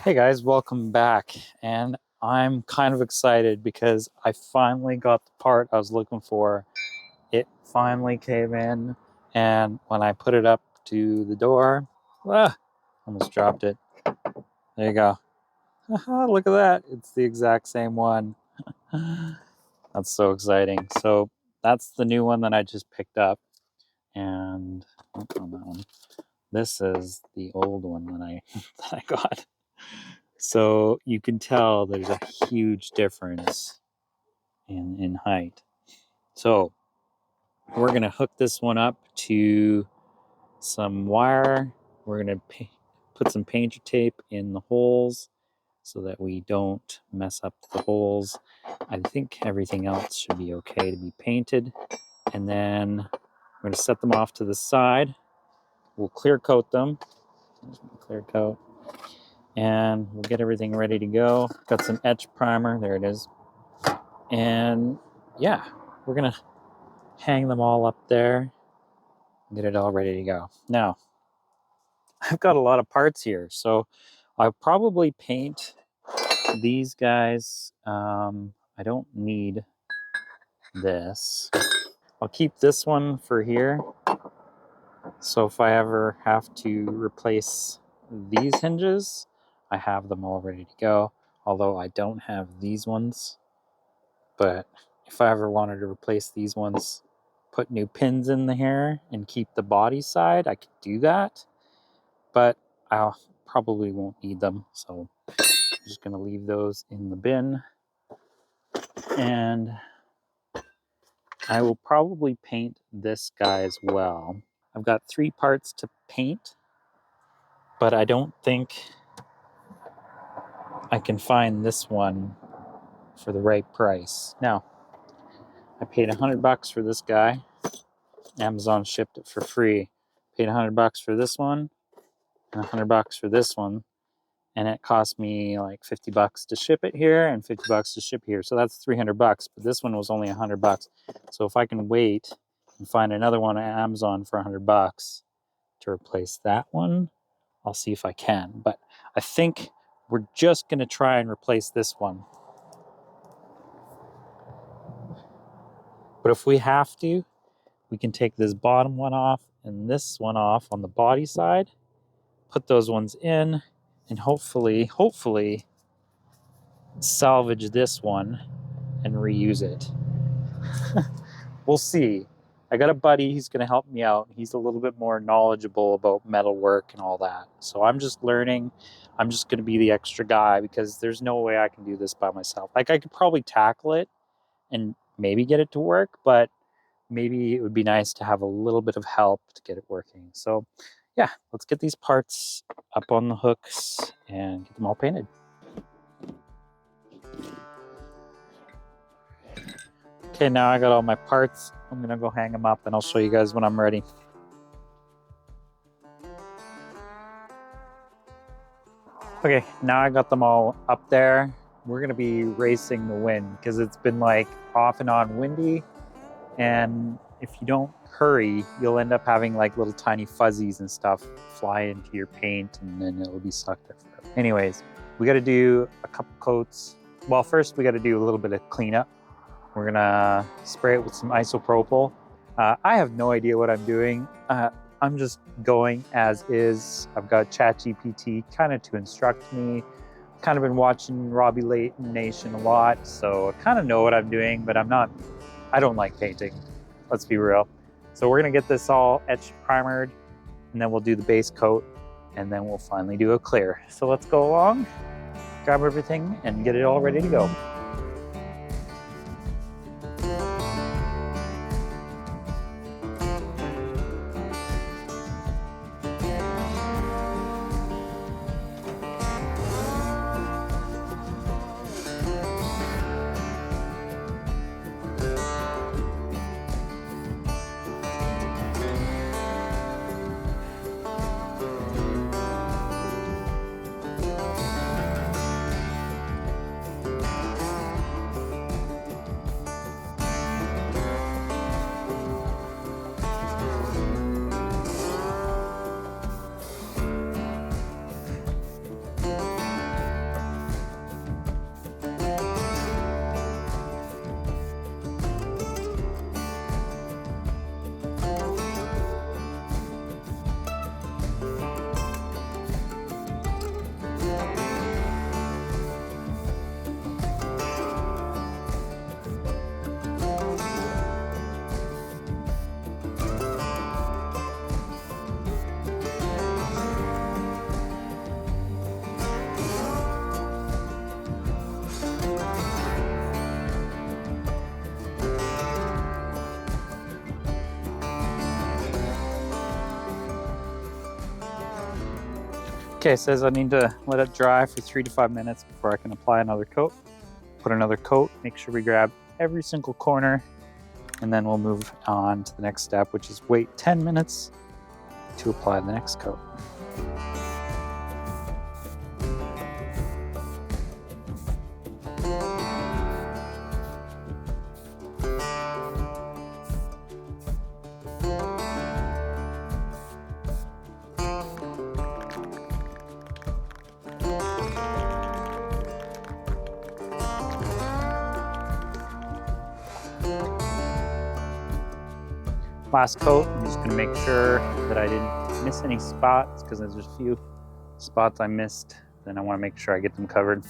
Hey guys, welcome back. And I'm kind of excited because I finally got the part I was looking for. It finally came in, and when I put it up to the door, almost dropped it. There you go. Look at that. It's the exact same one. That's so exciting. So that's the new one that I just picked up. And on that one. This is the old one that I got. So you can tell there's a huge difference in height. So we're going to hook this one up to some wire. We're going to put some painter tape in the holes so that we don't mess up the holes. I think everything else should be okay to be painted. And then we're going to set them off to the side. We'll clear coat them. There's my clear coat. And we'll get everything ready to go. Got some etch primer. There it is. And yeah, we're going to hang them all up there and get it all ready to go. Now, I've got a lot of parts here, so I'll probably paint these guys. I don't need this. I'll keep this one for here. So if I ever have to replace these hinges, I have them all ready to go. Although I don't have these ones. But if I ever wanted to replace these ones, put new pins in the hair and keep the body side, I could do that. But I probably won't need them. So I'm just going to leave those in the bin. And I will probably paint this guy as well. I've got 3 parts to paint, but I don't think I can find this one for the right price. Now, I paid $100 for this guy. Amazon shipped it for free. Paid $100 for this one and $100 for this one. And it cost me like $50 to ship it here and $50 to ship here. So that's $300, but this one was only $100. So if I can wait and find another one on Amazon for $100 to replace that one, I'll see if I can. But I think we're just going to try and replace this one. But if we have to, we can take this bottom one off and this one off on the body side, put those ones in, and hopefully salvage this one and reuse it. We'll see. I got a buddy, he's going to help me out. He's a little bit more knowledgeable about metal work and all that. So I'm just learning. I'm just going to be the extra guy because there's no way I can do this by myself. Like, I could probably tackle it and maybe get it to work, but maybe it would be nice to have a little bit of help to get it working. So yeah, let's get these parts up on the hooks and get them all painted. Okay, now I got all my parts. I'm gonna go hang them up and I'll show you guys when I'm ready. Okay, now I got them all up there. We're gonna be racing the wind because it's been like off and on windy. And if you don't hurry, you'll end up having like little tiny fuzzies and stuff fly into your paint and then it'll be stuck there forever. Anyways, we gotta do a couple coats. Well, first we gotta do a little bit of cleanup. We're gonna spray it with some isopropyl. I have no idea what I'm doing. I'm just going as is. I've got ChatGPT kind of to instruct me. Kind of been watching Robbie Layton Nation a lot, so I kind of know what I'm doing, but I don't like painting, let's be real. So we're gonna get this all etched primered, and then we'll do the base coat, and then we'll finally do a clear. So let's go along, grab everything, and get it all ready to go. Okay, it says I need to let it dry for 3 to 5 minutes before I can apply another coat. Put another coat, make sure we grab every single corner, and then we'll move on to the next step, which is wait 10 minutes to apply the next coat. Last coat, I'm just gonna make sure that I didn't miss any spots, because there's a few spots I missed. Then I wanna make sure I get them covered.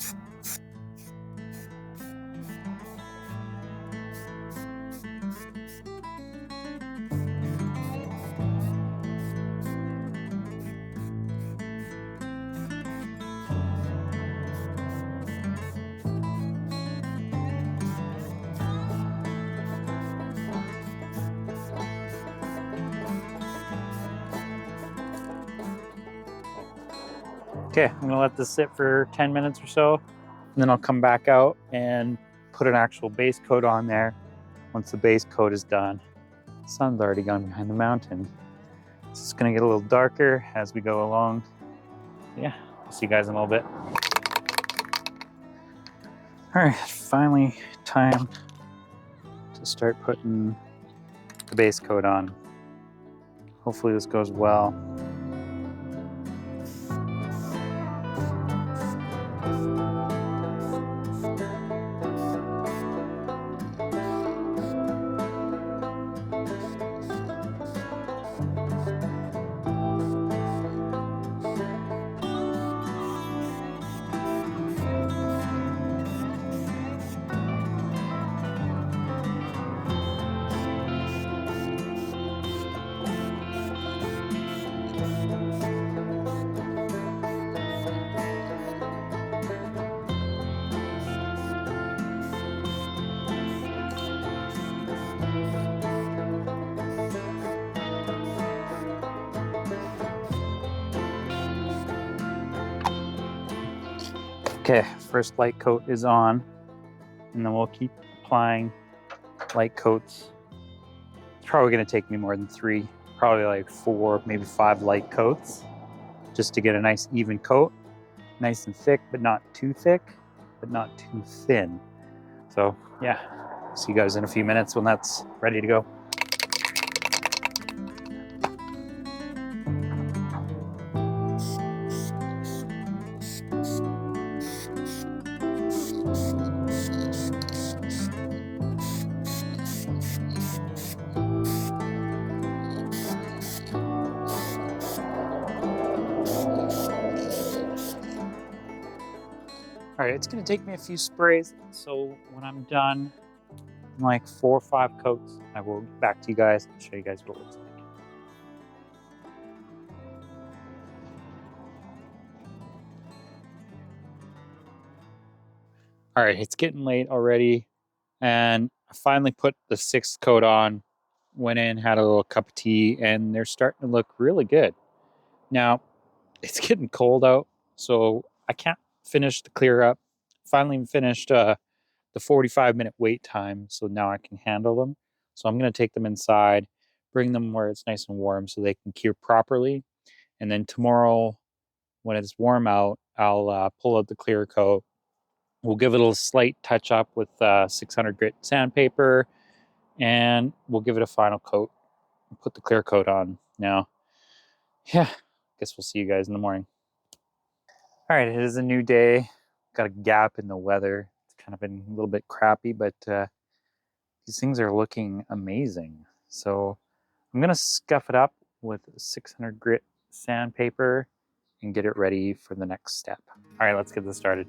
Okay, I'm gonna let this sit for 10 minutes or so, and then I'll come back out and put an actual base coat on there once the base coat is done. The sun's already gone behind the mountain. It's just gonna get a little darker as we go along. Yeah, I'll see you guys in a little bit. All right, finally time to start putting the base coat on. Hopefully this goes well. Okay, first light coat is on, and then we'll keep applying light coats. It's probably gonna take me more than 3, probably like 4, maybe 5 light coats, just to get a nice even coat. Nice and thick, but not too thick, but not too thin. So yeah, see you guys in a few minutes when that's ready to go. All right, it's gonna take me a few sprays, so when I'm done, in like 4 or 5 coats, I will get back to you guys and show you guys what it looks like. All right, it's getting late already, and I finally put the 6th coat on, went in, had a little cup of tea, and they're starting to look really good. Now, it's getting cold out, so I can't finish the clear up. Finally finished the 45-minute wait time, so now I can handle them. So I'm gonna take them inside, bring them where it's nice and warm so they can cure properly. And then tomorrow, when it's warm out, I'll pull out the clear coat. We'll give it a slight touch up with 600 grit sandpaper, and we'll give it a final coat and put the clear coat on. Now, yeah, guess we'll see you guys in the morning. All right, it is a new day. Got a gap in the weather. It's kind of been a little bit crappy, but these things are looking amazing. So I'm gonna scuff it up with 600 grit sandpaper and get it ready for the next step. All right, let's get this started.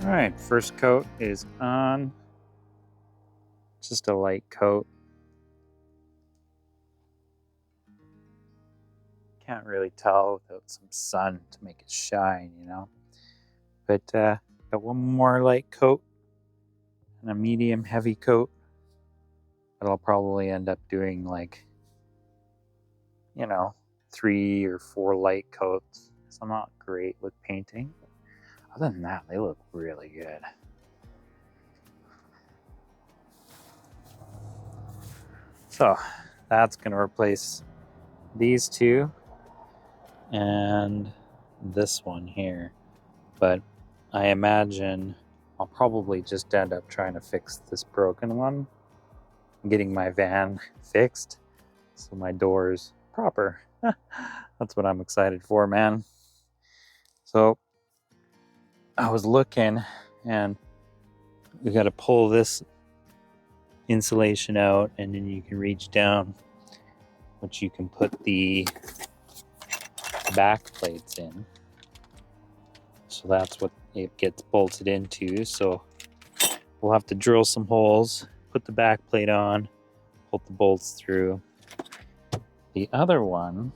All right, first coat is on. Just a light coat. Can't really tell without some sun to make it shine, you know. But got one more light coat and a medium heavy coat. But I'll probably end up doing like, you know, 3 or 4 light coats. Because I'm not great with painting. Other than that, they look really good. So that's going to replace these two and this one here. But I imagine I'll probably just end up trying to fix this broken one, getting my van fixed so my door's proper. That's what I'm excited for, man. So I was looking, and we got to pull this insulation out, and then you can reach down, which you can put the back plates in. So that's what it gets bolted into. So we'll have to drill some holes, put the back plate on, pull the bolts through. The other one,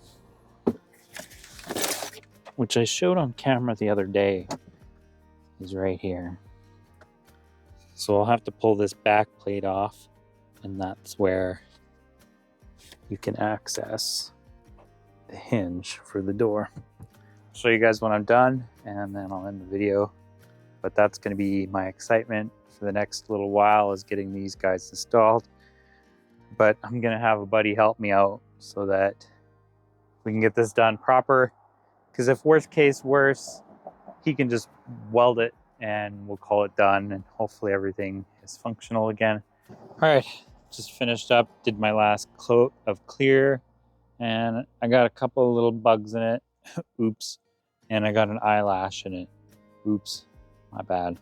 which I showed on camera the other day, is right here. So I'll have to pull this back plate off, and that's where you can access the hinge for the door. I'll show you guys when I'm done, and then I'll end the video. But that's going to be my excitement for the next little while, is getting these guys installed. But I'm going to have a buddy help me out so that we can get this done proper. Because if worst case worse, he can just weld it and we'll call it done, and hopefully everything is functional again. All right, just finished up, did my last coat of clear, and I got a couple of little bugs in it. Oops. And I got an eyelash in it. Oops, my bad.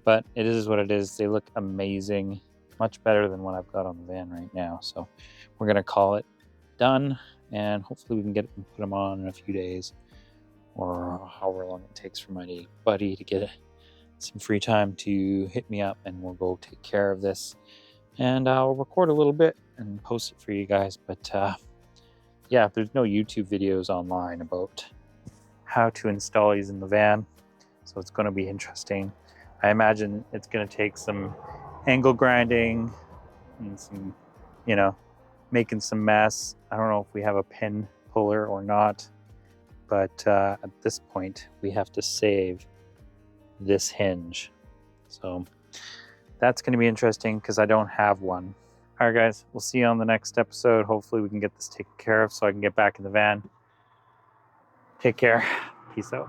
But it is what it is. They look amazing, much better than what I've got on the van right now. So we're gonna call it done, and hopefully we can get it and put them on in a few days, or however long it takes for my buddy to get some free time to hit me up, and we'll go take care of this. And I'll record a little bit and post it for you guys. But yeah, there's no YouTube videos online about how to install these in the van, so it's going to be interesting. I imagine it's going to take some angle grinding and some, you know, making some mess. I don't know if we have a pin puller or not, but at this point we have to save this hinge. So that's going to be interesting because I don't have one. All right, guys, we'll see you on the next episode. Hopefully we can get this taken care of so I can get back in the van. Take care. Peace out.